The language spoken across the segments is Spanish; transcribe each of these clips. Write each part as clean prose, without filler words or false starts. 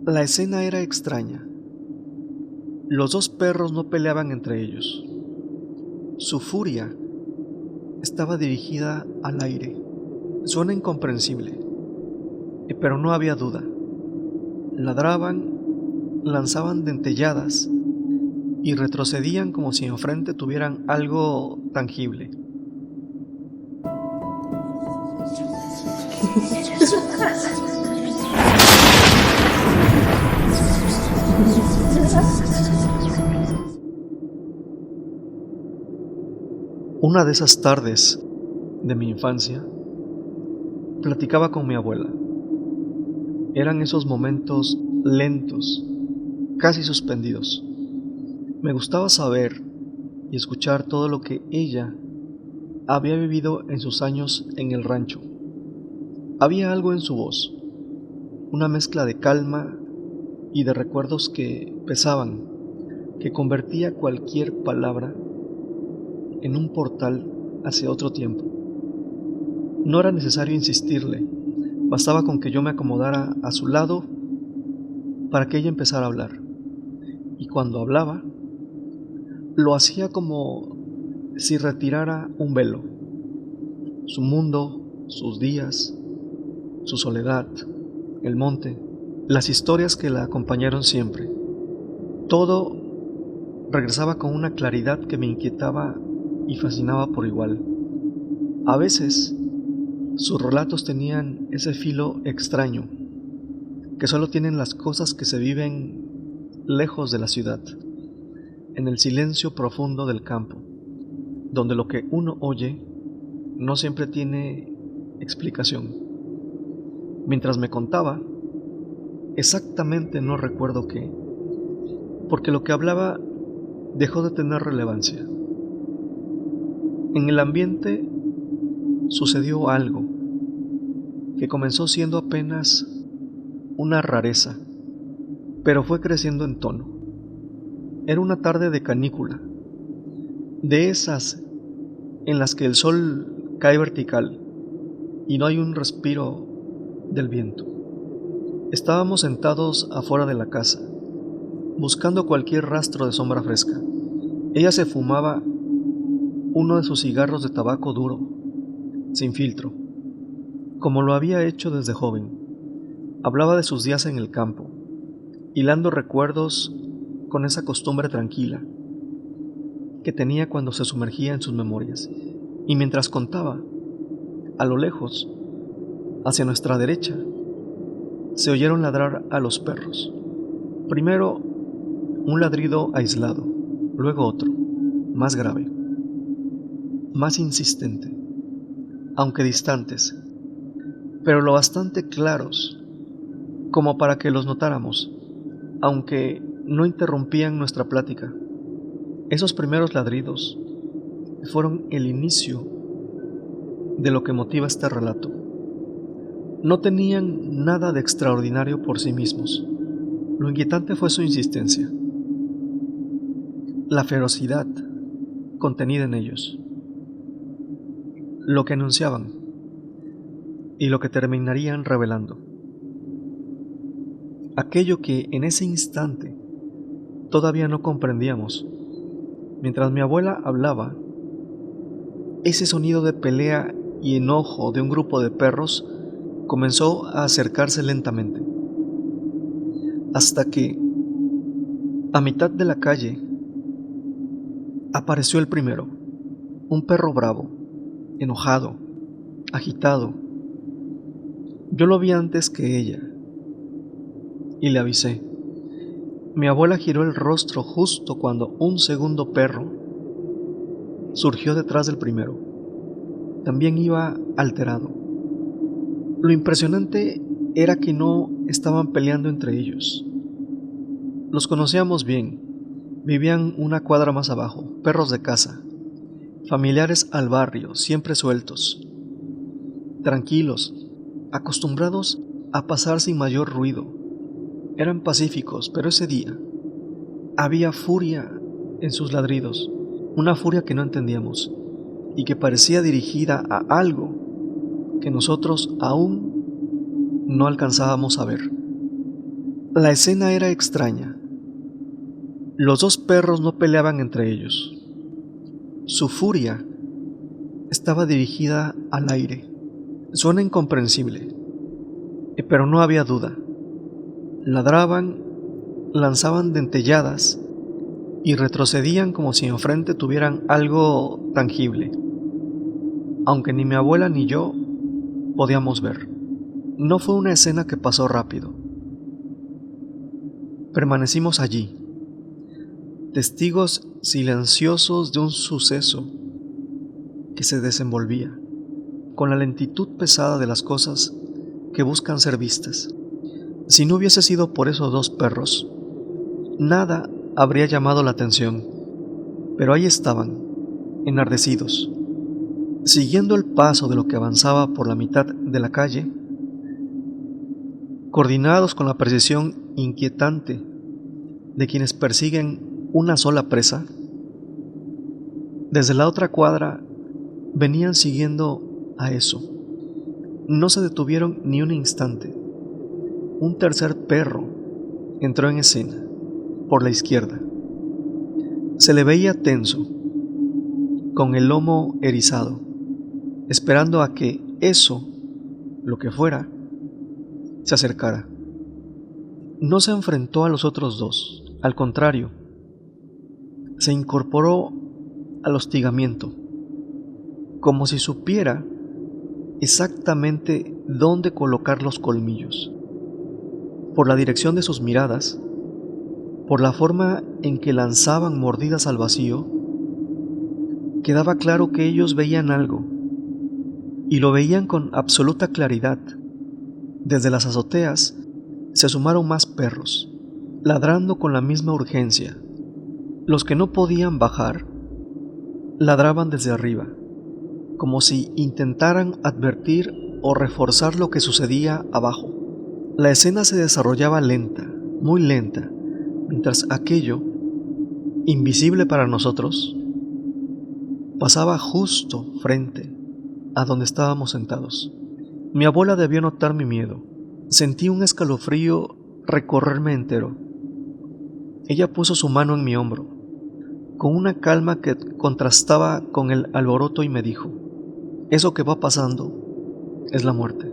La escena era extraña. Los dos perros no peleaban entre ellos. Su furia estaba dirigida al aire. Suena incomprensible, pero no había duda. Ladraban, lanzaban dentelladas y retrocedían como si enfrente tuvieran algo tangible. Una de esas tardes de mi infancia, platicaba con mi abuela. Eran esos momentos lentos, casi suspendidos. Me gustaba saber y escuchar todo lo que ella había vivido en sus años en el rancho. Había algo en su voz, una mezcla de calma y de recuerdos que pesaban, que convertía cualquier palabra en un portal hacia otro tiempo. No era necesario insistirle, bastaba con que yo me acomodara a su lado para que ella empezara a hablar. Y cuando hablaba, lo hacía como si retirara un velo. Su mundo, sus días, su soledad, el monte, las historias que la acompañaron siempre. Todo regresaba con una claridad que me inquietaba y fascinaba por igual. A veces, sus relatos tenían ese filo extraño, que solo tienen las cosas que se viven lejos de la ciudad, en el silencio profundo del campo, donde lo que uno oye no siempre tiene explicación. Mientras me contaba, exactamente no recuerdo qué, porque lo que hablaba dejó de tener relevancia. En el ambiente sucedió algo que comenzó siendo apenas una rareza, pero fue creciendo en tono. Era una tarde de canícula, de esas en las que el sol cae vertical y no hay un respiro del viento. Estábamos sentados afuera de la casa, buscando cualquier rastro de sombra fresca. Ella se fumaba uno de sus cigarros de tabaco duro, sin filtro, como lo había hecho desde joven. Hablaba de sus días en el campo, hilando recuerdos con esa costumbre tranquila que tenía cuando se sumergía en sus memorias. Y mientras contaba, a lo lejos, hacia nuestra derecha, se oyeron ladrar a los perros. Primero, un ladrido aislado, luego otro, más grave, más insistente, aunque distantes, pero lo bastante claros como para que los notáramos, aunque no interrumpían nuestra plática. Esos primeros ladridos fueron el inicio de lo que motiva este relato. No tenían nada de extraordinario por sí mismos. Lo inquietante fue su insistencia, la ferocidad contenida en ellos, lo que anunciaban y lo que terminarían revelando. Aquello que en ese instante todavía no comprendíamos. Mientras mi abuela hablaba, ese sonido de pelea y enojo de un grupo de perros comenzó a acercarse lentamente, hasta que, a mitad de la calle, apareció el primero, un perro bravo, enojado, agitado. Yo lo vi antes que ella y le avisé. Mi abuela giró el rostro justo cuando un segundo perro surgió detrás del primero. También iba alterado. Lo impresionante era que no estaban peleando entre ellos. Los conocíamos bien. Vivían una cuadra más abajo, perros de casa, familiares al barrio, siempre sueltos, tranquilos, acostumbrados a pasar sin mayor ruido. Eran pacíficos, pero ese día había furia en sus ladridos, una furia que no entendíamos y que parecía dirigida a algo que nosotros aún no alcanzábamos a ver. La escena era extraña. Los dos perros no peleaban entre ellos. Su furia estaba dirigida al aire. Suena incomprensible, pero no había duda. Ladraban, lanzaban dentelladas y retrocedían como si enfrente tuvieran algo tangible, aunque ni mi abuela ni yo podíamos ver. No fue una escena que pasó rápido. Permanecimos allí, testigos silenciosos de un suceso que se desenvolvía, con la lentitud pesada de las cosas que buscan ser vistas. Si no hubiese sido por esos dos perros, nada habría llamado la atención, pero ahí estaban, enardecidos, siguiendo el paso de lo que avanzaba por la mitad de la calle, coordinados con la precisión inquietante de quienes persiguen una sola presa. Desde la otra cuadra venían siguiendo a eso. No se detuvieron ni un instante. Un tercer perro entró en escena, por la izquierda. Se le veía tenso, con el lomo erizado, esperando a que eso, lo que fuera, se acercara. No se enfrentó a los otros dos, al contrario, se incorporó al hostigamiento, como si supiera exactamente dónde colocar los colmillos. Por la dirección de sus miradas, por la forma en que lanzaban mordidas al vacío, quedaba claro que ellos veían algo, y lo veían con absoluta claridad. Desde las azoteas se sumaron más perros, ladrando con la misma urgencia. Los que no podían bajar, ladraban desde arriba, como si intentaran advertir o reforzar lo que sucedía abajo. La escena se desarrollaba lenta, muy lenta, mientras aquello, invisible para nosotros, pasaba justo frente a donde estábamos sentados. Mi abuela debió notar mi miedo. Sentí un escalofrío recorrerme entero. Ella puso su mano en mi hombro, con una calma que contrastaba con el alboroto, y me dijo: «Eso que va pasando es la muerte».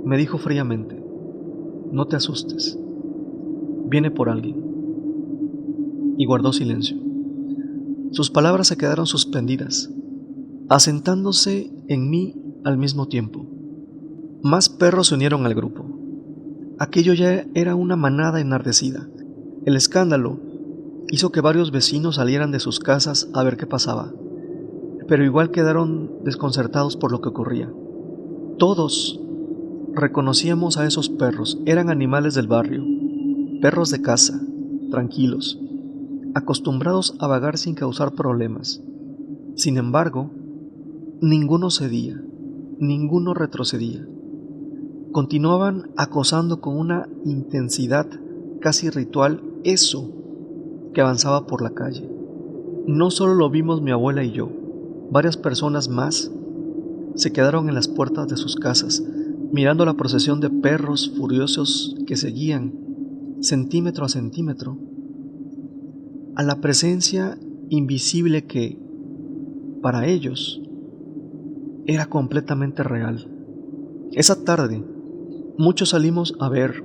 Me dijo fríamente: «No te asustes, viene por alguien». Y guardó silencio. Sus palabras se quedaron suspendidas, asentándose en mí al mismo tiempo. Más perros se unieron al grupo. Aquello ya era una manada enardecida. El escándalo hizo que varios vecinos salieran de sus casas a ver qué pasaba, pero igual quedaron desconcertados por lo que ocurría. Todos reconocíamos a esos perros. Eran animales del barrio, perros de casa, tranquilos, acostumbrados a vagar sin causar problemas. Sin embargo, ninguno cedía, ninguno retrocedía. Continuaban acosando con una intensidad casi ritual eso que avanzaba por la calle. No solo lo vimos mi abuela y yo, varias personas más se quedaron en las puertas de sus casas, mirando la procesión de perros furiosos que seguían, centímetro a centímetro, a la presencia invisible que, para ellos, era completamente real. Esa tarde, muchos salimos a ver,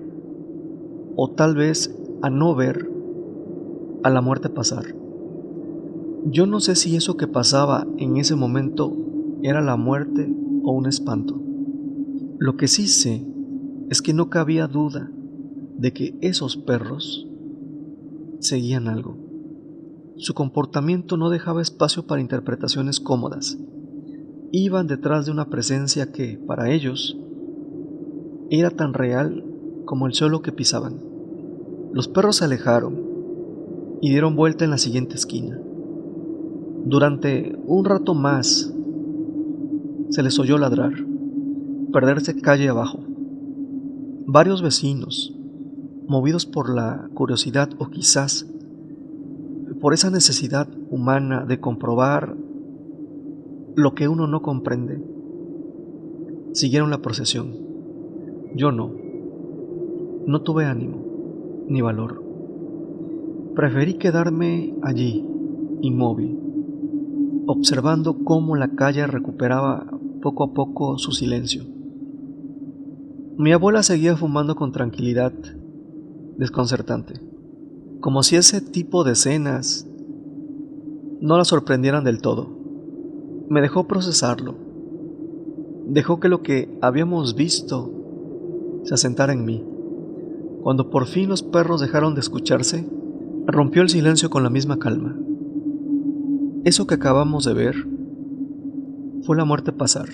o tal vez a no ver, a la muerte pasar. Yo no sé si eso que pasaba en ese momento era la muerte o un espanto. Lo que sí sé es que no cabía duda de que esos perros seguían algo. Su comportamiento no dejaba espacio para interpretaciones cómodas. Iban detrás de una presencia que, para ellos, era tan real como el suelo que pisaban. Los perros se alejaron y dieron vuelta en la siguiente esquina. Durante un rato más se les oyó ladrar, perderse calle abajo. Varios vecinos, movidos por la curiosidad o quizás por esa necesidad humana de comprobar lo que uno no comprende, siguieron la procesión. Yo no tuve ánimo. ni valor. Preferí quedarme allí, inmóvil, observando cómo la calle recuperaba poco a poco su silencio. Mi abuela seguía fumando con tranquilidad desconcertante, como si ese tipo de escenas no la sorprendieran del todo. Me dejó procesarlo, dejó que lo que habíamos visto se asentara en mí. Cuando por fin los perros dejaron de escucharse, rompió el silencio con la misma calma. Eso que acabamos de ver fue la muerte pasar.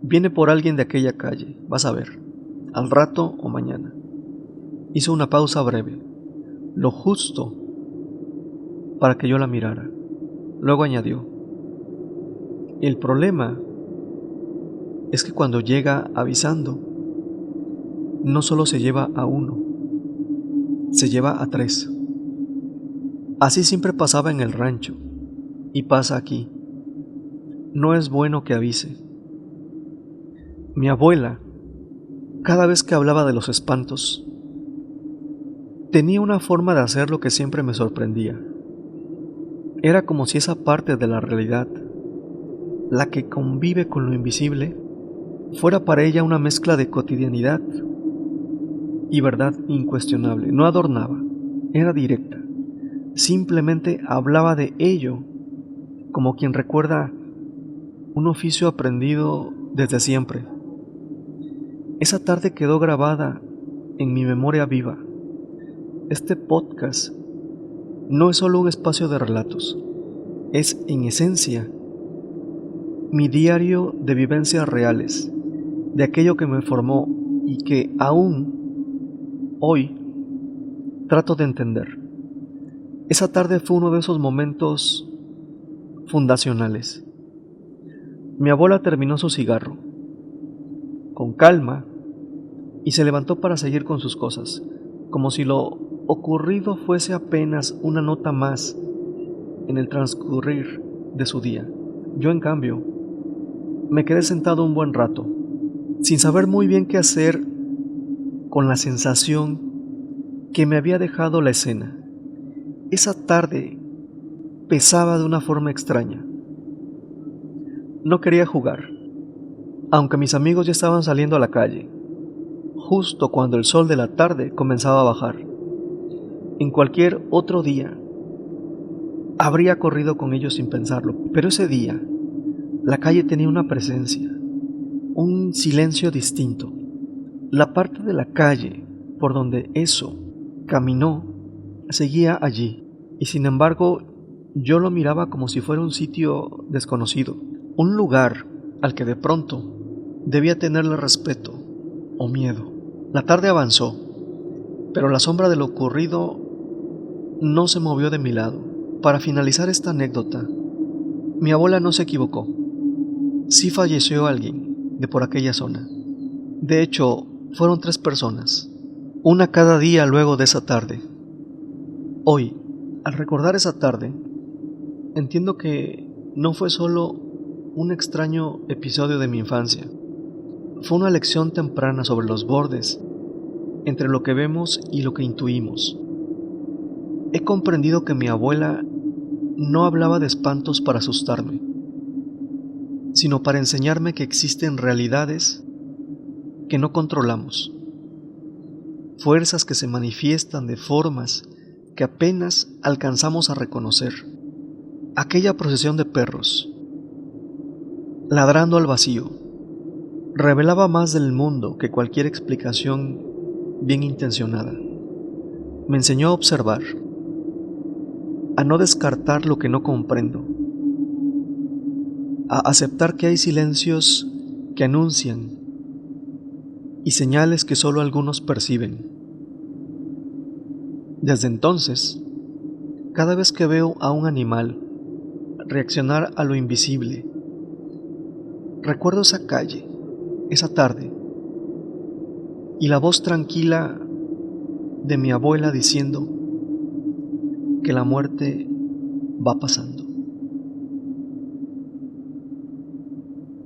Viene por alguien de aquella calle, vas a ver, al rato o mañana. Hizo una pausa breve, lo justo para que yo la mirara. Luego añadió, el problema es que cuando llega avisando, no solo se lleva a uno, se lleva a 3. Así siempre pasaba en el rancho, y pasa aquí. No es bueno que avise. Mi abuela, cada vez que hablaba de los espantos, tenía una forma de hacerlo que siempre me sorprendía. Era como si esa parte de la realidad, la que convive con lo invisible, fuera para ella una mezcla de cotidianidad y verdad incuestionable. No adornaba, era directa. Simplemente hablaba de ello como quien recuerda un oficio aprendido desde siempre. Esa tarde quedó grabada en mi memoria viva. Este podcast no es solo un espacio de relatos, es en esencia mi diario de vivencias reales, de aquello que me formó y que aún hoy trato de entender. Esa tarde fue uno de esos momentos fundacionales. Mi abuela terminó su cigarro, con calma, y se levantó para seguir con sus cosas, como si lo ocurrido fuese apenas una nota más en el transcurrir de su día. Yo, en cambio, me quedé sentado un buen rato, sin saber muy bien qué hacer con la sensación que me había dejado la escena. Esa tarde pesaba de una forma extraña. No quería jugar, aunque mis amigos ya estaban saliendo a la calle, justo cuando el sol de la tarde comenzaba a bajar. En cualquier otro día, habría corrido con ellos sin pensarlo, pero ese día, la calle tenía una presencia, un silencio distinto. La parte de la calle por donde eso caminó seguía allí, y sin embargo yo lo miraba como si fuera un sitio desconocido, un lugar al que de pronto debía tenerle respeto o miedo. La tarde avanzó, pero la sombra de lo ocurrido no se movió de mi lado. Para finalizar esta anécdota, mi abuela no se equivocó. Sí falleció alguien de por aquella zona. De hecho, fueron 3 personas, una cada día luego de esa tarde. Hoy, al recordar esa tarde, entiendo que no fue solo un extraño episodio de mi infancia. Fue una lección temprana sobre los bordes entre lo que vemos y lo que intuimos. He comprendido que mi abuela no hablaba de espantos para asustarme, sino para enseñarme que existen realidades que no controlamos, fuerzas que se manifiestan de formas que apenas alcanzamos a reconocer. Aquella procesión de perros, ladrando al vacío, revelaba más del mundo que cualquier explicación bien intencionada. Me enseñó a observar, a no descartar lo que no comprendo, a aceptar que hay silencios que anuncian y señales que solo algunos perciben. Desde entonces, cada vez que veo a un animal reaccionar a lo invisible, recuerdo esa calle, esa tarde, y la voz tranquila de mi abuela diciendo que la muerte va pasando.